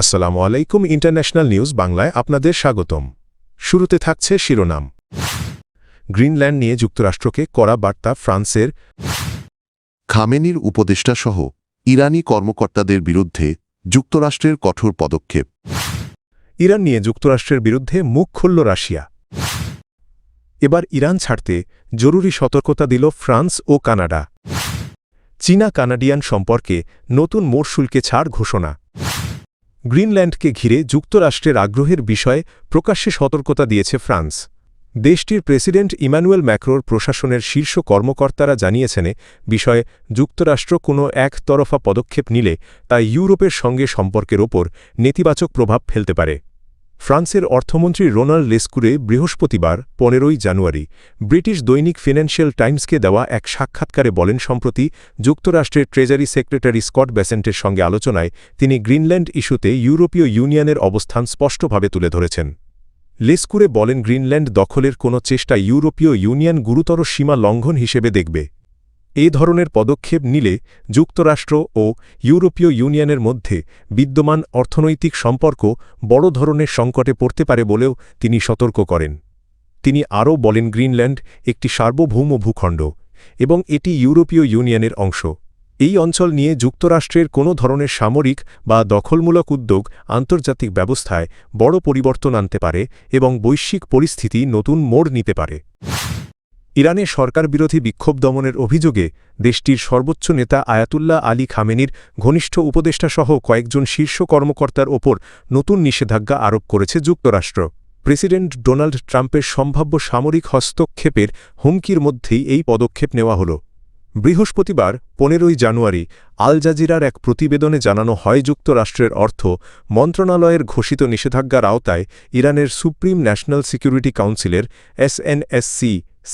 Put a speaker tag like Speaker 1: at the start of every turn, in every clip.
Speaker 1: আসসালামু আলাইকুম international news বাংলায় আপনাদের স্বাগতম। শুরুতে থাকছে শিরোনাম। গ্রিনল্যান্ড নিয়ে যুক্তরাষ্ট্রকে কড়া বার্তা ফ্রান্সের।
Speaker 2: খামেনির উপদেষ্টাসহ ইরানি কর্মকর্তাদের বিরুদ্ধে যুক্তরাষ্ট্রের কঠোর পদক্ষেপ।
Speaker 1: ইরান নিয়ে যুক্তরাষ্ট্রের বিরুদ্ধে মুখ খুলল রাশিয়া। এবার ইরান ছাড়তে জরুরি সতর্কতা দিল ফ্রান্স ও কানাডা। চীনা কানাডিয়ান সম্পর্কে নতুন মোড় শুল্কে ছাড় ঘোষণা। গ্রিনল্যান্ডকে ঘিরে যুক্তরাষ্ট্রের আগ্রহের বিষয়ে প্রকাশ্যে সতর্কতা দিয়েছে ফ্রান্স। দেশটির প্রেসিডেন্ট ইমানুয়েল ম্যাক্রোর প্রশাসনের শীর্ষ কর্মকর্তারা জানিয়েছেন বিষয়ে যুক্তরাষ্ট্র কোনো একতরফা পদক্ষেপ নিলে তা ইউরোপের সঙ্গে সম্পর্কের ওপর নেতিবাচক প্রভাব ফেলতে পারে। ফ্রান্সের অর্থমন্ত্রী রোনাল্ড লেস্কুরে বৃহস্পতিবার ১৫ জানুয়ারি ব্রিটিশ দৈনিক ফিনান্সিয়াল টাইমসকে দেওয়া এক সাক্ষাৎকারে বলেন, সম্প্রতি যুক্তরাষ্ট্রের ট্রেজারি সেক্রেটারি স্কট বেসেন্টের সঙ্গে আলোচনায় তিনি গ্রিনল্যান্ড ইস্যুতে ইউরোপীয় ইউনিয়নের অবস্থান স্পষ্টভাবে তুলে ধরেছেন। লেস্কুরে বলেন, গ্রিনল্যান্ড দখলের কোনো চেষ্টা ইউরোপীয় ইউনিয়ন গুরুতর সীমা লঙ্ঘন হিসেবে দেখবে। এই ধরনের পদক্ষেপ নিলে যুক্তরাষ্ট্র ও ইউরোপীয় ইউনিয়নের মধ্যে বিদ্যমান অর্থনৈতিক সম্পর্ক বড় ধরনের সংকটে পড়তে পারে বলেও তিনি সতর্ক করেন। তিনি আরও বলেন, গ্রিনল্যান্ড একটি সার্বভৌম ভূখণ্ড এবং এটি ইউরোপীয় ইউনিয়নের অংশ। এই অঞ্চল নিয়ে যুক্তরাষ্ট্রের কোনো ধরনের সামরিক বা দখলমূলক উদ্যোগ আন্তর্জাতিক ব্যবস্থায় বড় পরিবর্তন আনতে পারে এবং বৈশ্বিক পরিস্থিতি নতুন মোড় নিতে পারে। ইরানে সরকারবিরোধী বিক্ষোভ দমনের অভিযোগে দেশটির সর্বোচ্চ নেতা আয়াতুল্লাহ আলী খামেনির ঘনিষ্ঠ উপদেষ্টাসহ কয়েকজন শীর্ষ কর্মকর্তার ওপর নতুন নিষেধাজ্ঞা আরোপ করেছে যুক্তরাষ্ট্র। প্রেসিডেন্ট ডোনাল্ড ট্রাম্পের সম্ভাব্য সামরিক হস্তক্ষেপের হুমকির মধ্যেই এই পদক্ষেপ নেওয়া হল। বৃহস্পতিবার ১৫ জানুয়ারি আল জাজিরার এক প্রতিবেদনে জানানো হয়, যুক্তরাষ্ট্রের অর্থ মন্ত্রণালয়ের ঘোষিত নিষেধাজ্ঞার আওতায় ইরানের সুপ্রিম ন্যাশনাল সিকিউরিটি কাউন্সিলের SNSC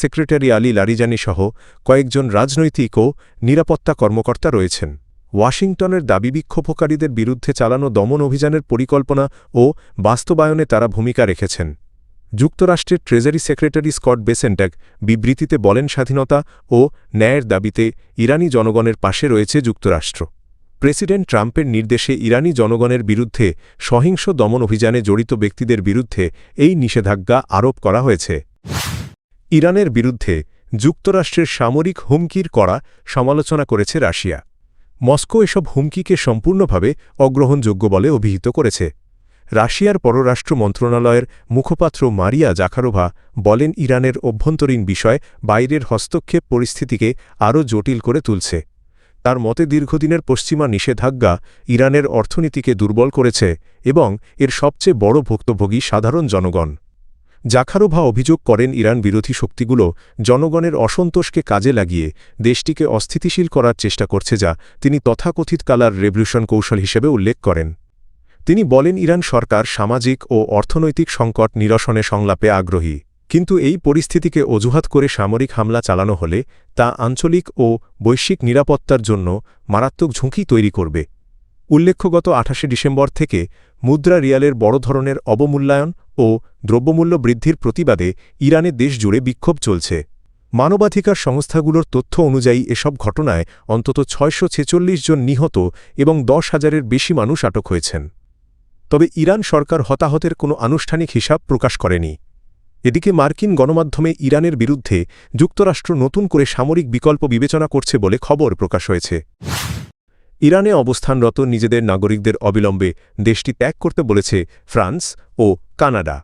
Speaker 1: সেক্রেটারি আলী লারিজানি সহ কয়েকজন রাজনৈতিক ও নিরাপত্তা কর্মকর্তা রয়েছেন। ওয়াশিংটনের দাবি বিক্ষোভকারীদের বিরুদ্ধে চালানো দমন অভিযানের পরিকল্পনা ও বাস্তবায়নে তারা ভূমিকা রেখেছেন। যুক্তরাষ্ট্রের ট্রেজারি সেক্রেটারি স্কট বেসেন্ট এক বিবৃতিতে বলেন, স্বাধীনতা ও ন্যায়ের দাবিতে ইরানি জনগণের পাশে রয়েছে যুক্তরাষ্ট্র। প্রেসিডেন্ট ট্রাম্পের নির্দেশে ইরানি জনগণের বিরুদ্ধে সহিংস দমন অভিযানে জড়িত ব্যক্তিদের বিরুদ্ধে এই নিষেধাজ্ঞা আরোপ করা হয়েছে। ইরানের বিরুদ্ধে যুক্তরাষ্ট্রের সামরিক হুমকির কড়া সমালোচনা করেছে রাশিয়া। মস্কো এসব হুমকিকে সম্পূর্ণভাবে অগ্রহণযোগ্য বলে অভিহিত করেছে। রাশিয়ার পররাষ্ট্র মন্ত্রণালয়ের মুখপাত্র মারিয়া জাখারোভা বলেন, ইরানের অভ্যন্তরীণ বিষয় বাইরের হস্তক্ষেপ পরিস্থিতিকে আরও জটিল করে তুলছে। তার মতে দীর্ঘদিনের পশ্চিমা নিষেধাজ্ঞা ইরানের অর্থনীতিকে দুর্বল করেছে এবং এর সবচেয়ে বড় ভুক্তভোগী সাধারণ জনগণ। জাখারোভা অভিযোগ করেন, ইরান বিরোধী শক্তিগুলো জনগণের অসন্তোষকে কাজে লাগিয়ে দেশটিকে অস্থিতিশীল করার চেষ্টা করছে, যা তিনি তথাকথিত কালার রেভলিউশন কৌশল হিসেবে উল্লেখ করেন। তিনি বলেন, ইরান সরকার সামাজিক ও অর্থনৈতিক সংকট নিরসনে সংলাপে আগ্রহী, কিন্তু এই পরিস্থিতিকে অজুহাত করে সামরিক হামলা চালানো হলে তা আঞ্চলিক ও বৈশ্বিক নিরাপত্তার জন্য মারাত্মক ঝুঁকি তৈরি করবে। উল্লেখ্য, গত ২৮ ডিসেম্বর থেকে মুদ্রা রিয়ালের বড় ধরনের অবমূল্যায়ন ও দ্রব্যমূল্য বৃদ্ধির প্রতিবাদে ইরানে দেশজুড়ে বিক্ষোভ চলছে। মানবাধিকার সংস্থাগুলোর তথ্য অনুযায়ী এসব ঘটনায় অন্তত ৬৪৬ জন নিহত এবং ১০,০০০-এর বেশি মানুষ আটক হয়েছেন। তবে ইরান সরকার হতাহতের কোনো আনুষ্ঠানিক হিসাব প্রকাশ করেনি। এদিকে মার্কিন গণমাধ্যমে ইরানের বিরুদ্ধে যুক্তরাষ্ট্র নতুন করে সামরিক বিকল্প বিবেচনা করছে বলে খবর প্রকাশ হয়েছে। ইরানে অবস্থানরত নিজেদের নাগরিকদের অবিলম্বে দেশটি ত্যাগ করতে বলেছে ফ্রান্স ও কানাডা।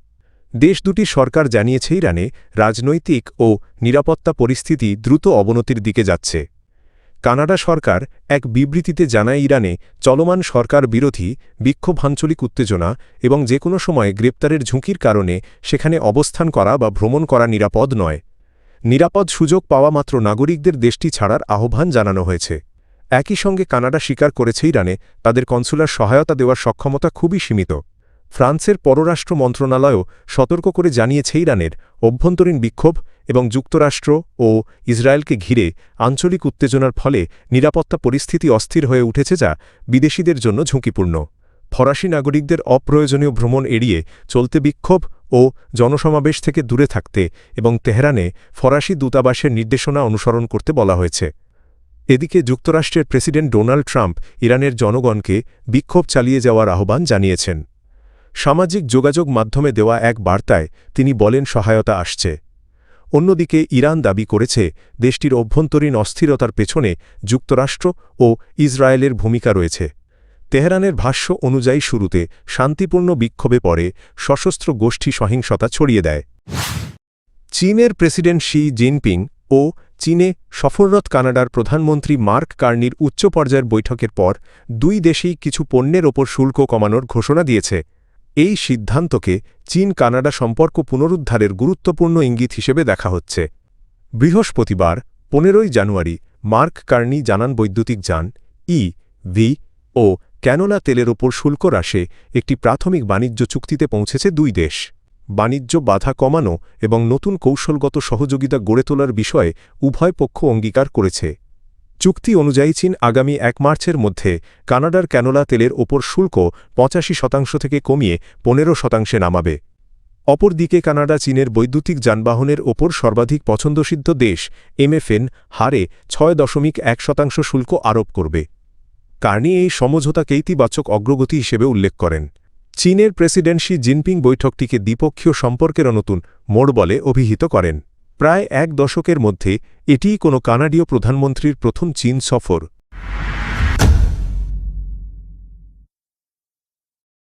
Speaker 1: দেশ দুটির সরকার জানিয়েছে, ইরানে রাজনৈতিক ও নিরাপত্তা পরিস্থিতি দ্রুত অবনতির দিকে যাচ্ছে। কানাডা সরকার এক বিবৃতিতে জানায়, ইরানে চলমান সরকার বিরোধী বিক্ষোভ আঞ্চলিক উত্তেজনা এবং যে কোনো সময় গ্রেপ্তারের ঝুঁকির কারণে সেখানে অবস্থান করা বা ভ্রমণ করা নিরাপদ নয়। নিরাপদ সুযোগ পাওয়া মাত্র নাগরিকদের দেশটি ছাড়ার আহ্বান জানানো হয়েছে। একই সঙ্গে কানাডা স্বীকার করেছে, ইরানে তাদের কনসুলার সহায়তা দেওয়ার সক্ষমতা খুবই সীমিত। ফ্রান্সের পররাষ্ট্র মন্ত্রণালয়ও সতর্ক করে জানিয়েছে, ইরানের অভ্যন্তরীণ বিক্ষোভ এবং যুক্তরাষ্ট্র ও ইসরায়েলকে ঘিরে আঞ্চলিক উত্তেজনার ফলে নিরাপত্তা পরিস্থিতি অস্থির হয়ে উঠেছে, যা বিদেশিদের জন্য ঝুঁকিপূর্ণ। ফরাসি নাগরিকদের অপ্রয়োজনীয় ভ্রমণ এড়িয়ে চলতে বিক্ষোভ ও জনসমাবেশ থেকে দূরে থাকতে এবং তেহরানে ফরাসি দূতাবাসের নির্দেশনা অনুসরণ করতে বলা হয়েছে। এদিকে যুক্তরাষ্ট্রের প্রেসিডেন্ট ডোনাল্ড ট্রাম্প ইরানের জনগণকে বিক্ষোভ চালিয়ে যাওয়ার আহ্বান জানিয়েছেন। সামাজিক যোগাযোগ মাধ্যমে দেওয়া এক বার্তায় তিনি বলেন সহায়তা আসছে। অন্যদিকে ইরান দাবি করেছে দেশটির অভ্যন্তরীণ অস্থিরতার পেছনে যুক্তরাষ্ট্র ও ইসরায়েলের ভূমিকা রয়েছে। তেহরানের ভাষ্য অনুযায়ী শুরুতে শান্তিপূর্ণ বিক্ষোভে পরে সশস্ত্র গোষ্ঠী সহিংসতা ছড়িয়ে দেয়। চীনের প্রেসিডেন্ট শি জিনপিং ও চীনে সফররত কানাডার প্রধানমন্ত্রী মার্ক কার্নির উচ্চ পর্যায়ের বৈঠকের পর দুই দেশেই কিছু পণ্যের ওপর শুল্ক কমানোর ঘোষণা দিয়েছে। এই সিদ্ধান্তকে চীন কানাডা সম্পর্ক পুনরুদ্ধারের গুরুত্বপূর্ণ ইঙ্গিত হিসেবে দেখা হচ্ছে। বৃহস্পতিবার 15 জানুয়ারি মার্ক কার্নি জানান বৈদ্যুতিক যান, ই.ভি. ও ক্যানোলা তেলের ওপর শুল্ক হ্রাসে একটি প্রাথমিক বাণিজ্য চুক্তিতে পৌঁছেছে দুই দেশ। বাণিজ্য বাধা কমানো এবং নতুন কৌশলগত সহযোগিতা গড়ে তোলার বিষয়ে উভয় পক্ষ অঙ্গীকার করেছে। চুক্তি অনুযায়ী চীন আগামী 1 মার্চের মধ্যে কানাডার ক্যানোলা তেলের ওপর শুল্ক 85% থেকে কমিয়ে 15% নামাবে। অপরদিকে কানাডা চীনের বৈদ্যুতিক যানবাহনের ওপর সর্বাধিক পছন্দসিদ্ধ দেশ MFN হারে 6.1% শুল্ক আরোপ করবে। কার্নি এই সমঝোতাকে ইতিবাচক অগ্রগতি হিসেবে উল্লেখ করেন। চীনের প্রেসিডেন্ট শি জিনপিং বৈঠকটিকে দ্বিপক্ষীয় সম্পর্কের নতুন মোড় বলে অভিহিত করেন। প্রায় 1 দশকের মধ্যে এটিই কোনো কানাডীয় প্রধানমন্ত্রীর প্রথম চীন সফর।